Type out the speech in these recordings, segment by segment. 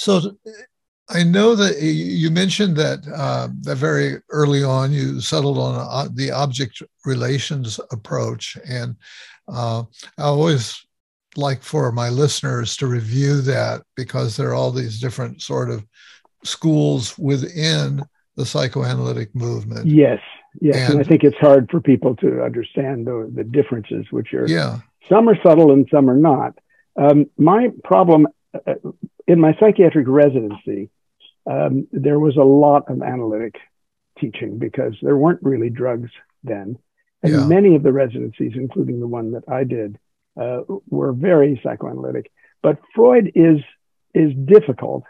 So I know that you mentioned that very early on you settled on the object relations approach, and I always like for my listeners to review that because there are all these different sort of schools within the psychoanalytic movement. Yes, yes, and I And think it's hard for people to understand the differences, which are yeah, some are subtle and some are not. My problem in my psychiatric residency, there was a lot of analytic teaching because there weren't really drugs then, and yeah, many of the residencies, including the one that I did, were very psychoanalytic. But Freud is difficult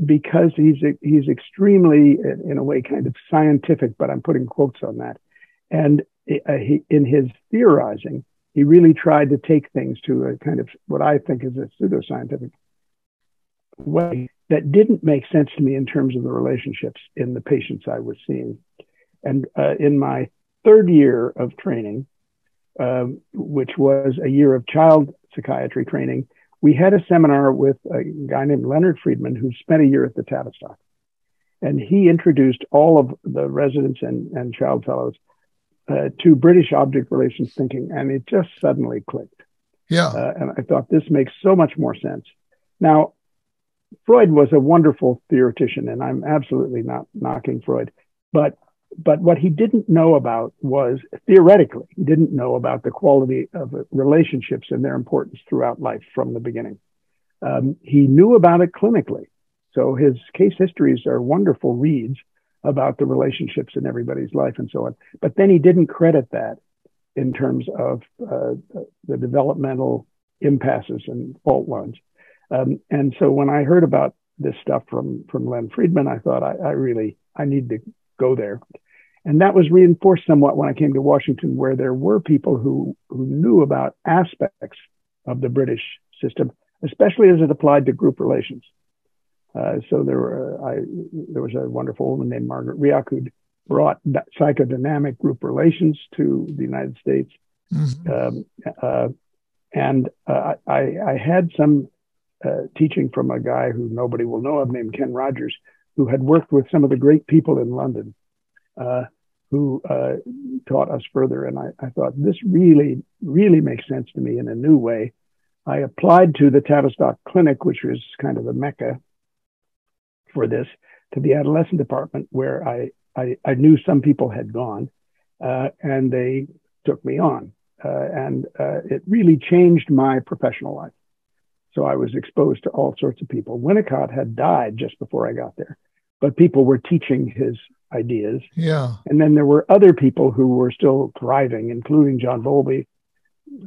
because he's extremely, in a way, kind of scientific. But I'm putting quotes on that. And in his theorizing, he really tried to take things to a kind of what I think is a pseudoscientific way that didn't make sense to me in terms of the relationships in the patients I was seeing. And in my third year of training, which was a year of child psychiatry training, we had a seminar with a guy named Leonard Friedman, who spent a year at the Tavistock. And he introduced all of the residents and child fellows to British object relations thinking, and it just suddenly clicked. yeah, And I thought, this makes so much more sense. Now, Freud was a wonderful theoretician, and I'm absolutely not knocking Freud. But what he didn't know about was, theoretically, he didn't know about the quality of relationships and their importance throughout life from the beginning. He knew about it clinically. So his case histories are wonderful reads about the relationships in everybody's life and so on. But then he didn't credit that in terms of the developmental impasses and fault lines. And so when I heard about this stuff from Len Friedman, I thought I need to go there. And that was reinforced somewhat when I came to Washington, where there were people who knew about aspects of the British system, especially as it applied to group relations. So there was a wonderful woman named Margaret Riak who brought psychodynamic group relations to the United States. Mm-hmm. And I had some teaching from a guy who nobody will know of named Ken Rogers, who had worked with some of the great people in London, who taught us further. And I thought, this really, really makes sense to me in a new way. I applied to the Tavistock Clinic, which was kind of the mecca for this, to the adolescent department, where I knew some people had gone, and they took me on. And it really changed my professional life. So I was exposed to all sorts of people. Winnicott had died just before I got there, but people were teaching his ideas. yeah. And then there were other people who were still thriving, including John Bowlby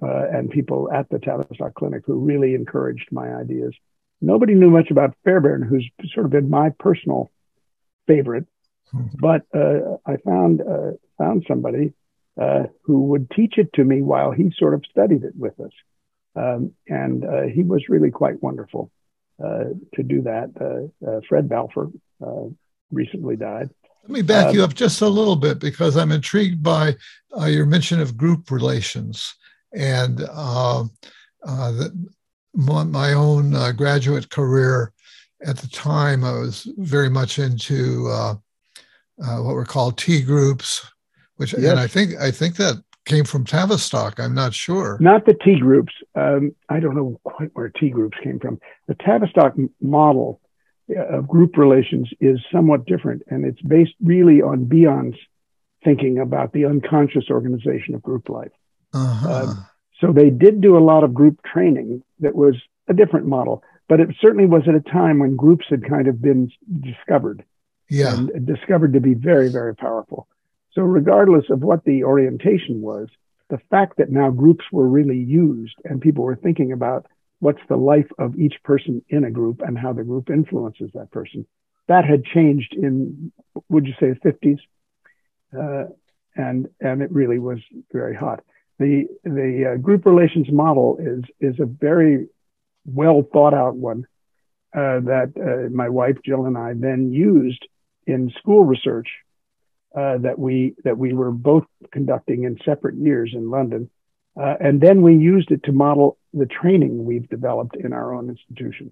and people at the Tavistock Clinic who really encouraged my ideas. Nobody knew much about Fairbairn, who's sort of been my personal favorite, but I found somebody who would teach it to me while he sort of studied it with us. And he was really quite wonderful to do that. Fred Balfour recently died. Let me back you up just a little bit, because I'm intrigued by your mention of group relations. And my own graduate career at the time, I was very much into what were called T groups, which, yes. And I think that came from Tavistock. I'm not sure. Not the T groups. I don't know quite where T groups came from. The Tavistock model of group relations is somewhat different, and it's based really on Bion's thinking about the unconscious organization of group life. Uh-huh. So they did do a lot of group training that was a different model, but it certainly was at a time when groups had kind of been discovered, and discovered to be very, very powerful. So regardless of what the orientation was, the fact that now groups were really used and people were thinking about what's the life of each person in a group and how the group influences that person, that had changed in, would you say, the 50s? And it really was very hot. The group relations model is a very well thought out one that my wife Jill and I then used in school research that we were both conducting in separate years in London, and then we used it to model the training we've developed in our own institution.